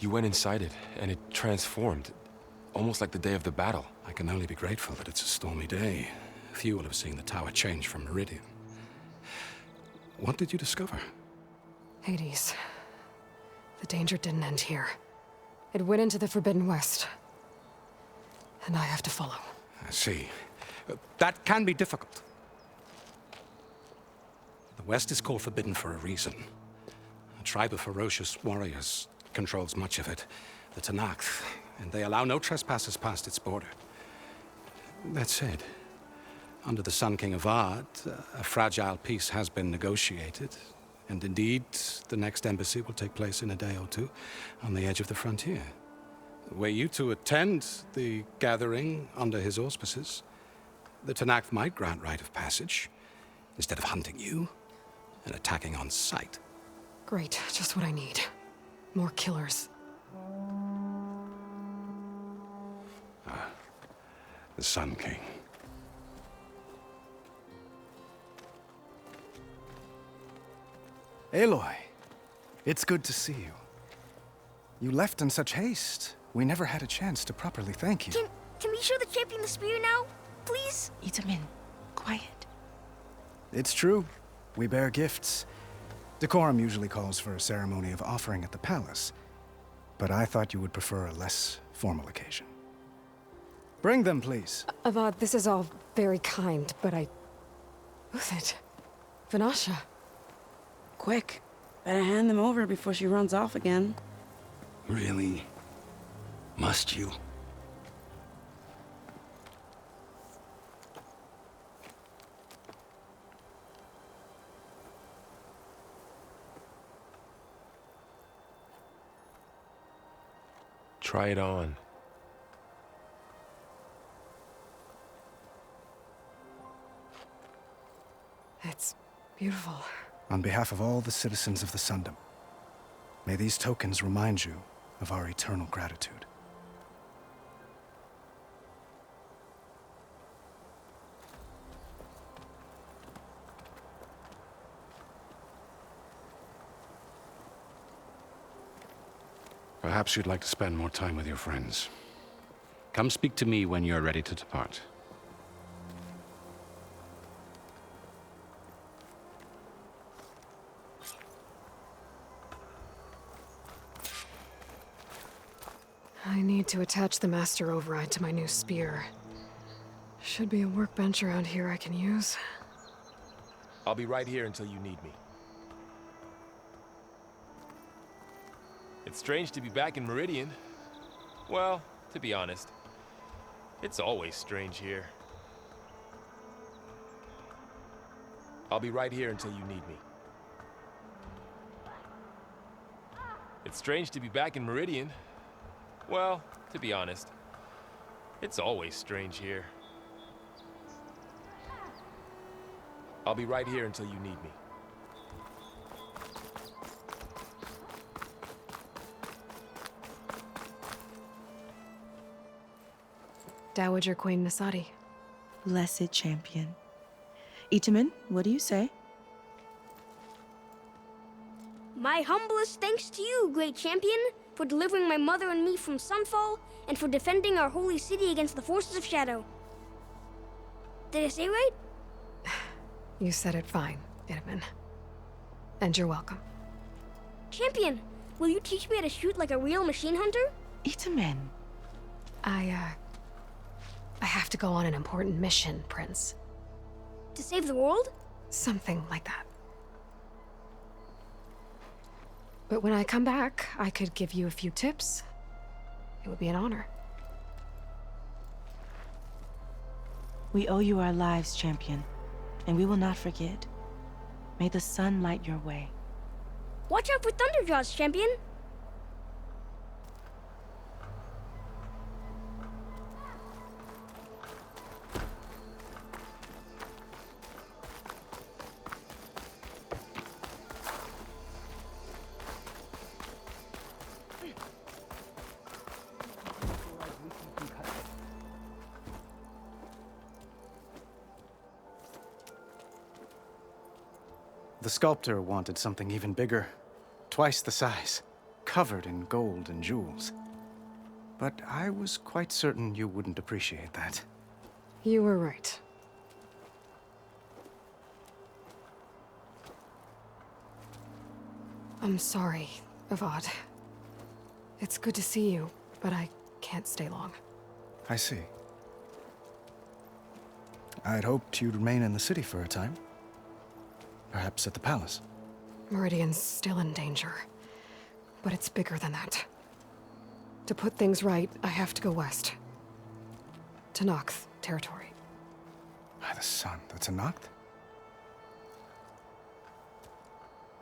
You went inside it, and it transformed. Almost like the day of the battle. I can only be grateful that it's a stormy day. Few will have seen the tower change from Meridian. What did you discover? Hades. The danger didn't end here. It went into the Forbidden West. And I have to follow. I see. That can be difficult. The West is called Forbidden for a reason. A tribe of ferocious warriors controls much of it, the Tenakth, and they allow no trespassers past its border. That said, under the Sun King Avad, a fragile peace has been negotiated, and indeed, the next embassy will take place in a day or two on the edge of the frontier. Were you to attend the gathering under his auspices, the Tenakth might grant right of passage, instead of hunting you and attacking on sight. Great, just what I need. More killers. The Sun King. Aloy, it's good to see you. You left in such haste. We never had a chance to properly thank you. Can we show the champion the spear now? Please? Itamen, quiet. It's true. We bear gifts. Decorum usually calls for a ceremony of offering at the palace, but I thought you would prefer a less formal occasion. Bring them, please. Avad, this is all very kind, but Who's it? Vanasha. Quick. Better hand them over before she runs off again. Really? Must you? Try it on. It's beautiful. On behalf of all the citizens of the Sundom, may these tokens remind you of our eternal gratitude. Perhaps you'd like to spend more time with your friends. Come speak to me when you're ready to depart. I need to attach the Master Override to my new spear. Should be a workbench around here I can use. I'll be right here until you need me. It's strange to be back in Meridian. Well, to be honest, it's always strange here. I'll be right here until you need me. It's strange to be back in Meridian. Well, to be honest, it's always strange here. I'll be right here until you need me. Dowager Queen Nasadi. Blessed champion. Itamen, what do you say? My humblest thanks to you, great champion, for delivering my mother and me from Sunfall, and for defending our holy city against the forces of Shadow. Did I say right? You said it fine, Itamen. And you're welcome. Champion, will you teach me how to shoot like a real machine hunter? Itamen. I have to go on an important mission, Prince. To save the world? Something like that. But when I come back, I could give you a few tips. It would be an honor. We owe you our lives, champion, and we will not forget. May the sun light your way. Watch out for Thunderjaws, champion! The sculptor wanted something even bigger. Twice the size. covered in gold and jewels. But I was quite certain you wouldn't appreciate that. You were right. I'm sorry, Avad. It's good to see you, but I can't stay long. I see. I'd hoped you'd remain in the city for a time. Perhaps at the palace. Meridian's still in danger. But it's bigger than that. To put things right, I have to go west. To Noct territory. By the sun, the Tenakth?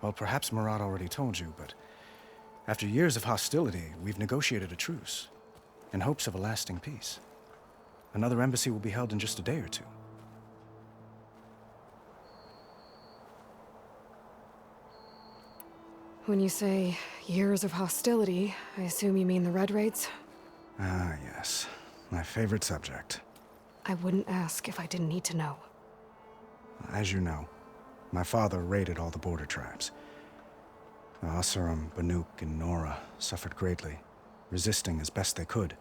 Well, perhaps Murad already told you, but after years of hostility, we've negotiated a truce, in hopes of a lasting peace. Another embassy will be held in just a day or two. When you say years of hostility, I assume you mean the Red Raids? Ah, yes. My favorite subject. I wouldn't ask if I didn't need to know. As you know, my father raided all the border tribes. The Asurum, Banuk, and Nora suffered greatly, resisting as best they could.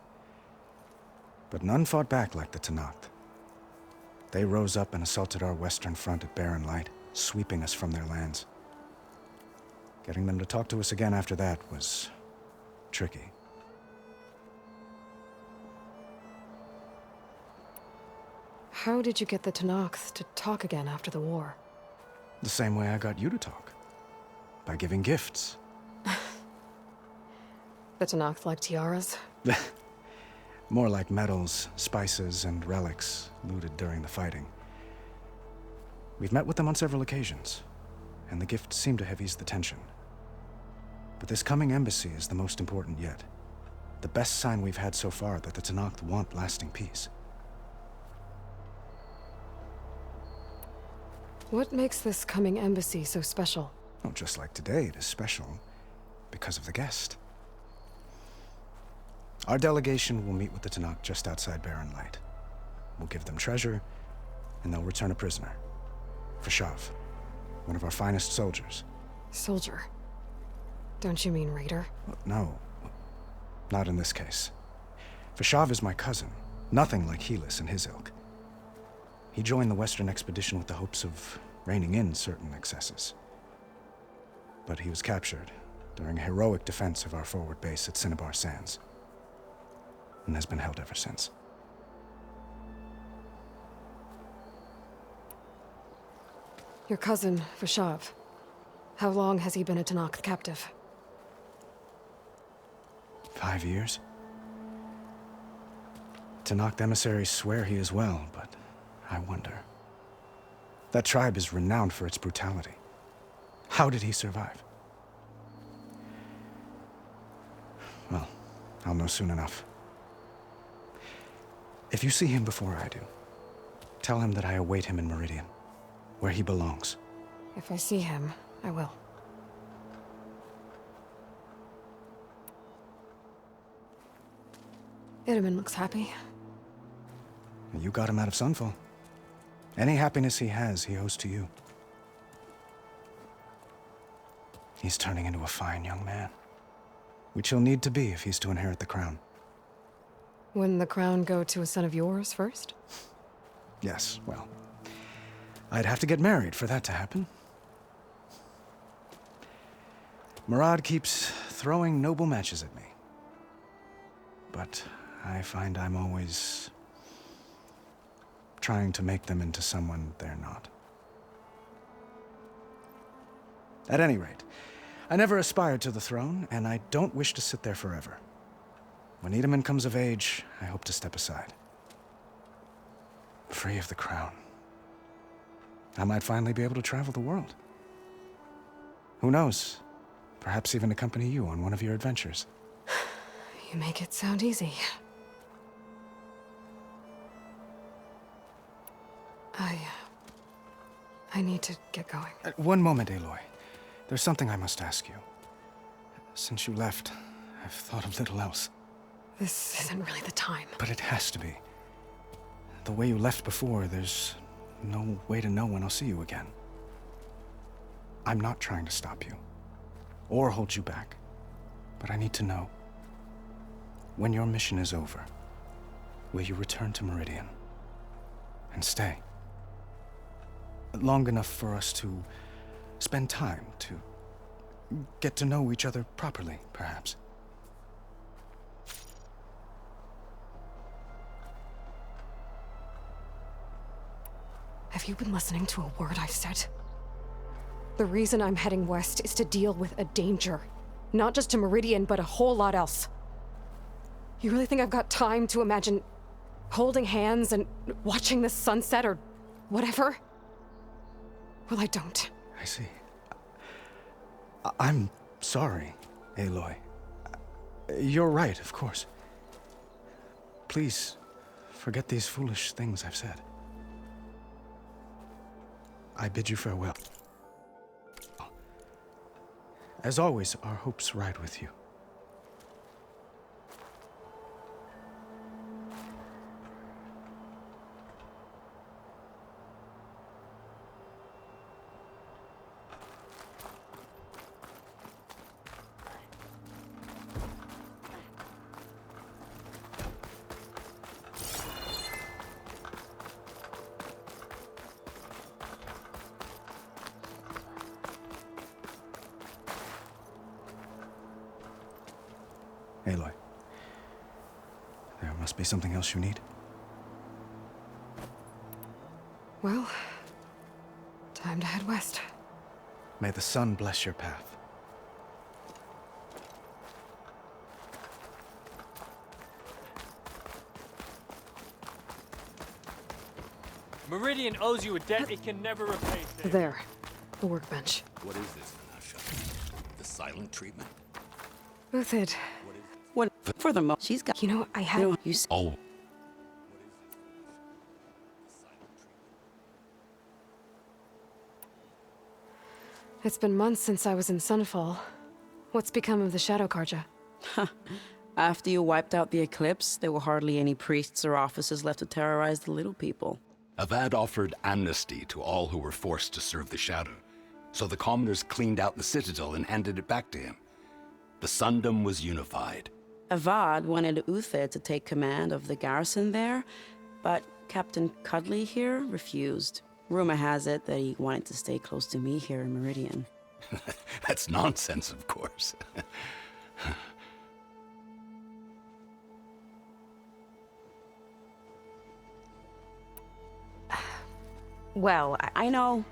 But none fought back like the Tenakth. They rose up and assaulted our western front at Barren Light, sweeping us from their lands. Getting them to talk to us again after that was tricky. How did you get the Tenakth to talk again after the war? The same way I got you to talk. By giving gifts. The Tenakth like tiaras? More like medals, spices, and relics looted during the fighting. We've met with them on several occasions, and the gifts seem to have eased the tension. But this coming embassy is the most important yet. The best sign we've had so far that the Tenakth want lasting peace. What makes this coming embassy so special? Oh, just like today, it is special because of the guest. Our delegation will meet with the Tenakth just outside Barren Light. We'll give them treasure, and they'll return a prisoner. Fashav, one of our finest soldiers. Soldier? Don't you mean raider? No, not in this case. Fashav is my cousin, nothing like Helis and his ilk. He joined the Western expedition with the hopes of reining in certain excesses. But he was captured during a heroic defense of our forward base at Cinnabar Sands, and has been held ever since. Your cousin, Fashav. How long has he been a Tenakth captive? 5 years. Tenakth emissaries swear he is well, but I wonder. That tribe is renowned for its brutality. How did he survive? Well, I'll know soon enough. If you see him before I do, tell him that I await him in Meridian, where he belongs. If I see him, I will. Itamen looks happy. You got him out of Sunfall. Any happiness he has, he owes to you. He's turning into a fine young man, which he'll need to be if he's to inherit the crown. Wouldn't the crown go to a son of yours first? Yes, well, I'd have to get married for that to happen. Murad keeps throwing noble matches at me. But I find I'm always trying to make them into someone they're not. At any rate, I never aspired to the throne, and I don't wish to sit there forever. When Itamen comes of age, I hope to step aside. Free of the crown. I might finally be able to travel the world. Who knows? Perhaps even accompany you on one of your adventures. You make it sound easy. I need to get going. One moment, Aloy. There's something I must ask you. Since you left, I've thought of little else. This isn't really the time. But it has to be. The way you left before, there's no way to know when I'll see you again. I'm not trying to stop you, or hold you back. But I need to know, when your mission is over, will you return to Meridian and stay? Long enough for us to spend time, to get to know each other properly, perhaps. Have you been listening to a word I've said? The reason I'm heading west is to deal with a danger. Not just to Meridian, but a whole lot else. You really think I've got time to imagine holding hands and watching the sunset or whatever? Well, I don't. I see. I'm sorry, Aloy. You're right, of course. Please, forget these foolish things I've said. I bid you farewell. As always, our hopes ride with you. Aloy, there must be something else you need. Well, time to head west. May the sun bless your path. Meridian owes you a debt it can never repay, Sam. There. The workbench. What is this, Vanasha? The silent treatment? Uthid. What for the most she's got. You know, I had... You s- Oh. It's been months since I was in Sunfall. What's become of the Shadow Karja? After you wiped out the eclipse, there were hardly any priests or officers left to terrorize the little people. Avad offered amnesty to all who were forced to serve the Shadow, so the commoners cleaned out the citadel and handed it back to him. The Sundom was unified. Avad wanted Uther to take command of the garrison there, but Captain Cudley here refused. Rumor has it that he wanted to stay close to me here in Meridian. That's nonsense, of course. Well, I know.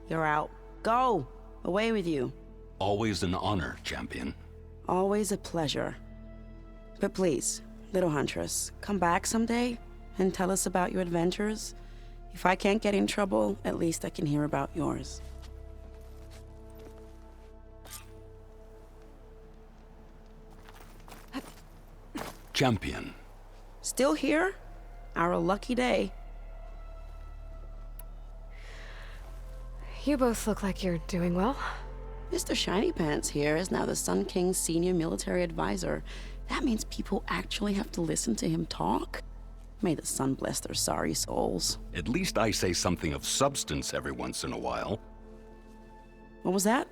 You're out. Go! Away with you. Always an honor, champion. Always a pleasure. But please, little huntress, come back someday and tell us about your adventures. If I can't get in trouble, at least I can hear about yours. Champion. Still here? Our lucky day. You both look like you're doing well. Mr. Shiny Pants here is now the Sun King's senior military advisor. That means people actually have to listen to him talk? May the sun bless their sorry souls. At least I say something of substance every once in a while. What was that?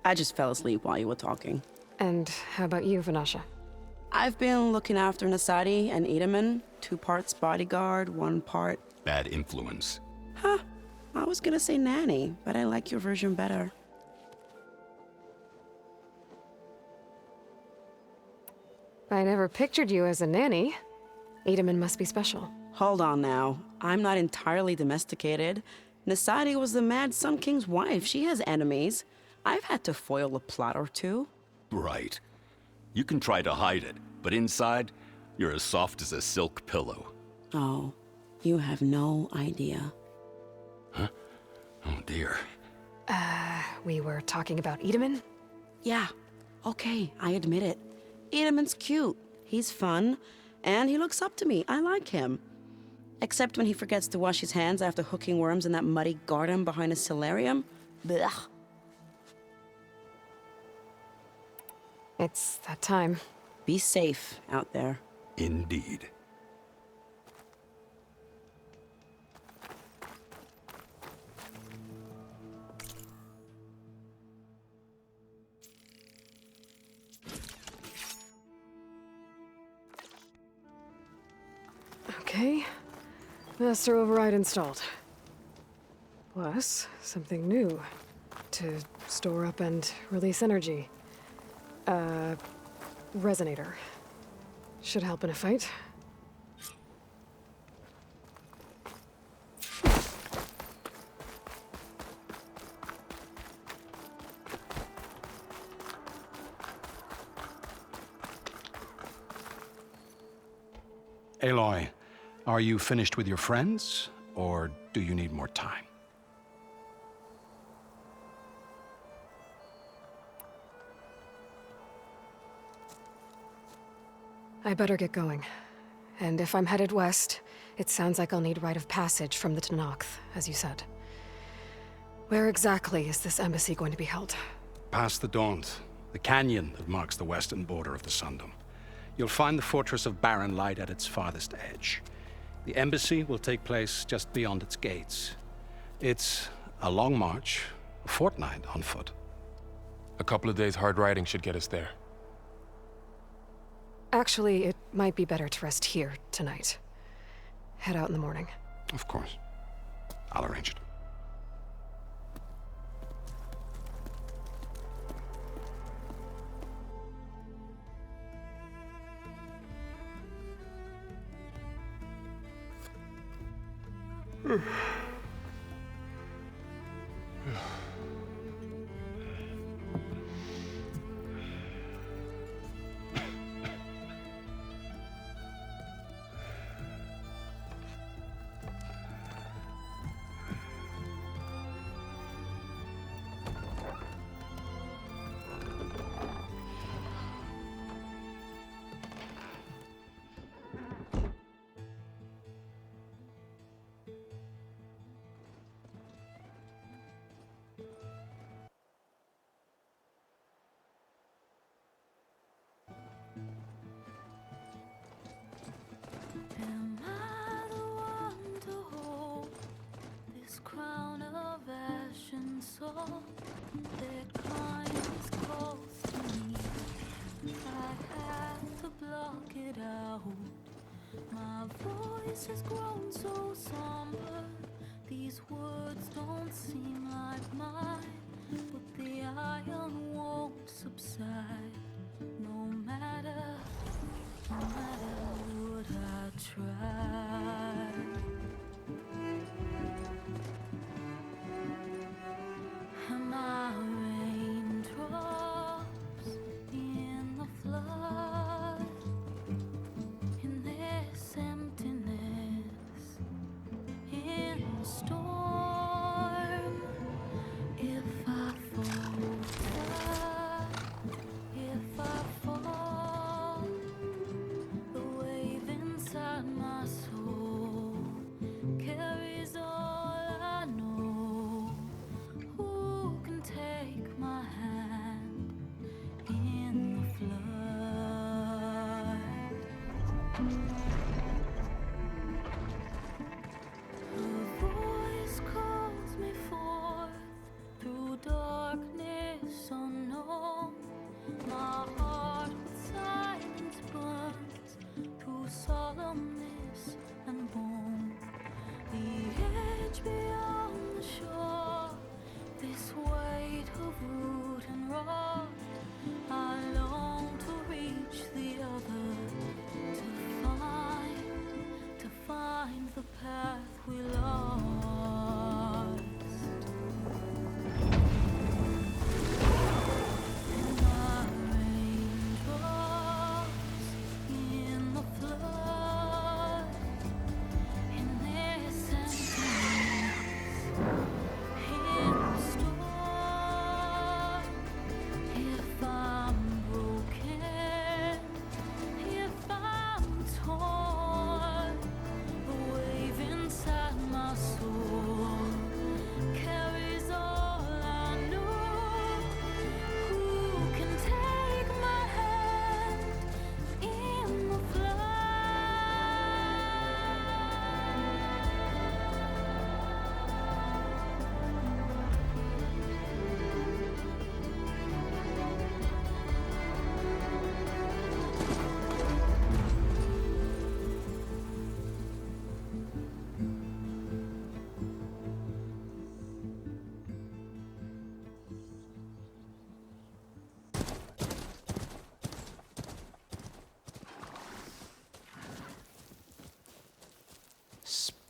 I just fell asleep while you were talking. And how about you, Vanasha? I've been looking after Nasadi and Edaman. 2 parts bodyguard, 1 part... Bad influence. Huh. I was gonna say nanny, but I like your version better. I never pictured you as a nanny. Edaman must be special. Hold on now. I'm not entirely domesticated. Nasadi was the Mad Sun King's wife. She has enemies. I've had to foil a plot or two. Right. You can try to hide it, but inside, you're as soft as a silk pillow. Oh, you have no idea. Huh? Oh dear. We were talking about Edaman? Yeah, okay, I admit it. Edaman's cute. He's fun, and he looks up to me. I like him. Except when he forgets to wash his hands after hooking worms in that muddy garden behind a solarium. Blech. It's that time. Be safe out there. Indeed. Okay. Master override installed. Plus, something new. To store up and release energy. Resonator. Should help in a fight. Aloy, are you finished with your friends, or do you need more time? I better get going. And if I'm headed west, it sounds like I'll need rite of passage from the Tenakth, as you said. Where exactly is this embassy going to be held? Past the Daunt, the canyon that marks the western border of the Sundom. You'll find the fortress of Barren Light at its farthest edge. The embassy will take place just beyond its gates. It's a long march, a fortnight on foot. A couple of days hard riding should get us there. Actually, it might be better to rest here tonight. Head out in the morning. Of course. I'll arrange it. Am I the one to hold this crown of ash and salt? Their crime is close to me. I have to block it out. My voice has grown so somber. These words don't seem like mine, but the iron won't subside. No matter what I try. Am I raindrops in the flood? In this emptiness, in the storm. If I falter, if I fall, the wave inside my soul carries all I know. Who can take my hand in the flood? A voice calls me forth through darkness unknown. My heart with silence burns through solemnness and bone. The edge beyond the shore, this weight of root and rod. I long to reach the other, to find the path we lost. And my raindrops in the flood, in this emptiness, in the storm. If I'm broken, if I'm torn, the wave inside my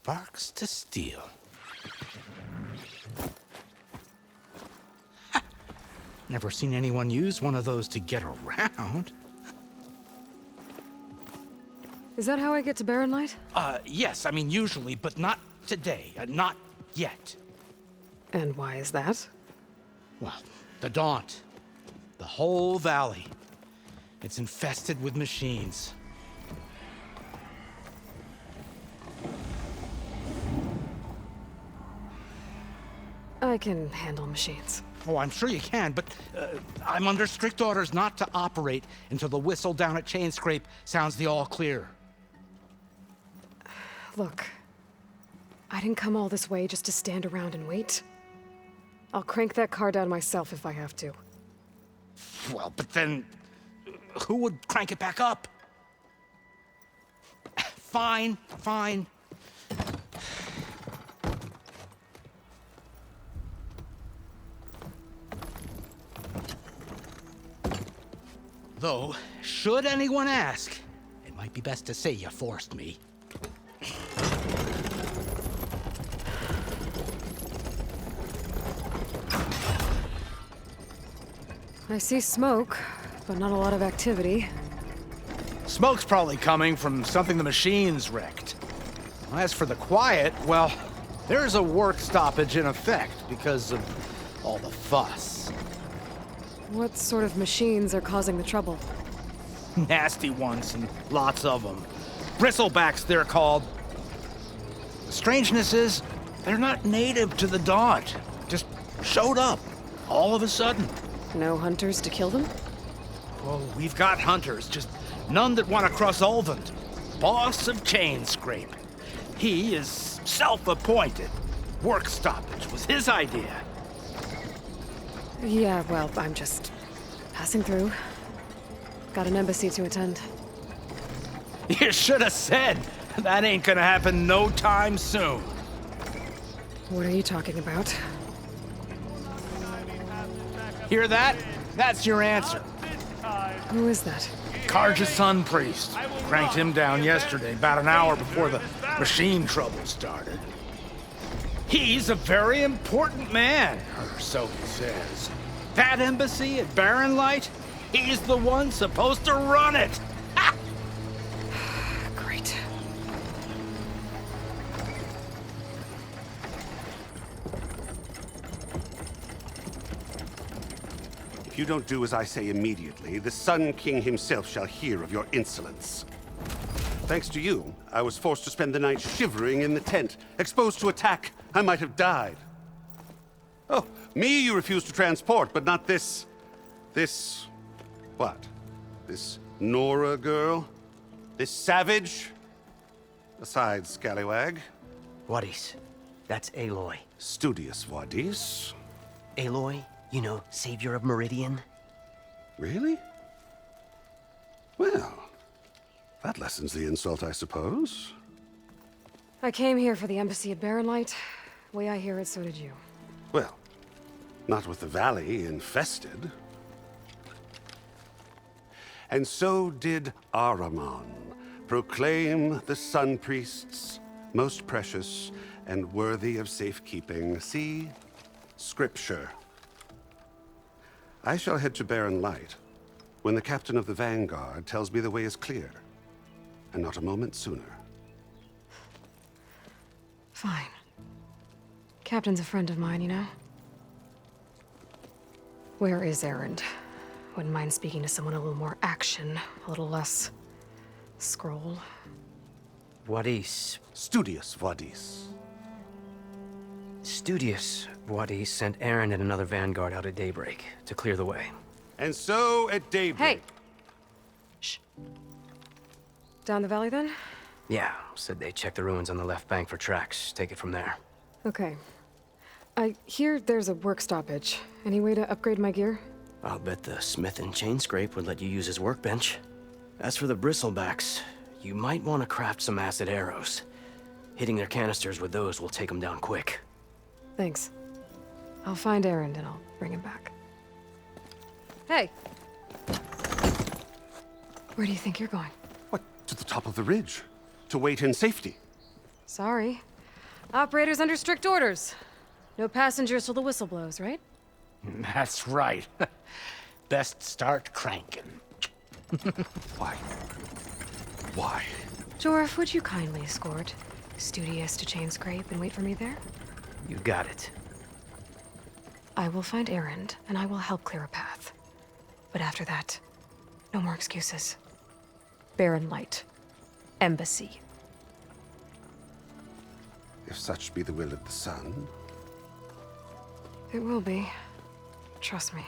Sparks to steel. Ha! Never seen anyone use one of those to get around. Is that how I get to Barren Light? Yes, I mean usually, but not today. Not yet. And why is that? Well, the Daunt. The whole valley. It's infested with machines. I can handle machines. Oh, I'm sure you can, but I'm under strict orders not to operate until the whistle down at Chainscrape sounds the all clear. Look, I didn't come all this way just to stand around and wait. I'll crank that car down myself if I have to. Well, but then who would crank it back up? Fine, fine. Though, should anyone ask, it might be best to say you forced me. I see smoke, but not a lot of activity. Smoke's probably coming from something the machines wrecked. As for the quiet, well, there's a work stoppage in effect because of all the fuss. What sort of machines are causing the trouble? Nasty ones, and lots of them. Bristlebacks, they're called. The strangeness is, they're not native to the Daunt. Just showed up, all of a sudden. No hunters to kill them? Well, we've got hunters, just none that want to cross Ulvund. Boss of Chainscrape. He is self-appointed. Work stoppage was his idea. Yeah, well, I'm just passing through. Got an embassy to attend. You should have said. That ain't gonna happen no time soon. What are you talking about? Hear that? That's your answer. Who is that? Karja Sun Priest. Cranked him down yesterday, about an hour before the machine trouble started. He's a very important man, or so he says. That embassy at Barren Light, he's the one supposed to run it. Ha! Great. If you don't do as I say immediately, the Sun King himself shall hear of your insolence. Thanks to you, I was forced to spend the night shivering in the tent. Exposed to attack, I might have died. Oh, me you refuse to transport, but not this... what? This Nora girl? This savage? Besides, scallywag. Wadis. That's Aloy. Studious Wadis. Aloy, you know, savior of Meridian. Really? Well, that lessens the insult, I suppose. I came here for the embassy at Barren Light. Way I hear it, so did you. Well, not with the valley infested. And so did Ahriman proclaim the Sun Priests most precious and worthy of safekeeping. See? Scripture. I shall head to Barren Light when the captain of the Vanguard tells me the way is clear, and not a moment sooner. Fine. Captain's a friend of mine, you know? Where is Erend? Wouldn't mind speaking to someone a little more action, a little less... scroll. Wadis. Studious Wadis. Studious Wadis sent Aaron and another Vanguard out at daybreak to clear the way. And so at daybreak... Hey! Shh. Down the valley, then? Yeah, said they checked the ruins on the left bank for tracks. Take it from there. Okay. I hear there's a work stoppage. Any way to upgrade my gear? I'll bet the smith in Chainscrape would let you use his workbench. As for the bristlebacks, you might want to craft some acid arrows. Hitting their canisters with those will take them down quick. Thanks. I'll find Erend and I'll bring him back. Hey! Where do you think you're going? What? To the top of the ridge. To wait in safety. Sorry. Operators under strict orders. No passengers till the whistle blows, right? That's right. Best start cranking. Why? Why? Jorf, would you kindly escort Studious to Chainscrape and wait for me there? You got it. I will find Erend, and I will help clear a path. But after that, no more excuses. Barren Light. Embassy. If such be the will of the sun. It will be. Trust me.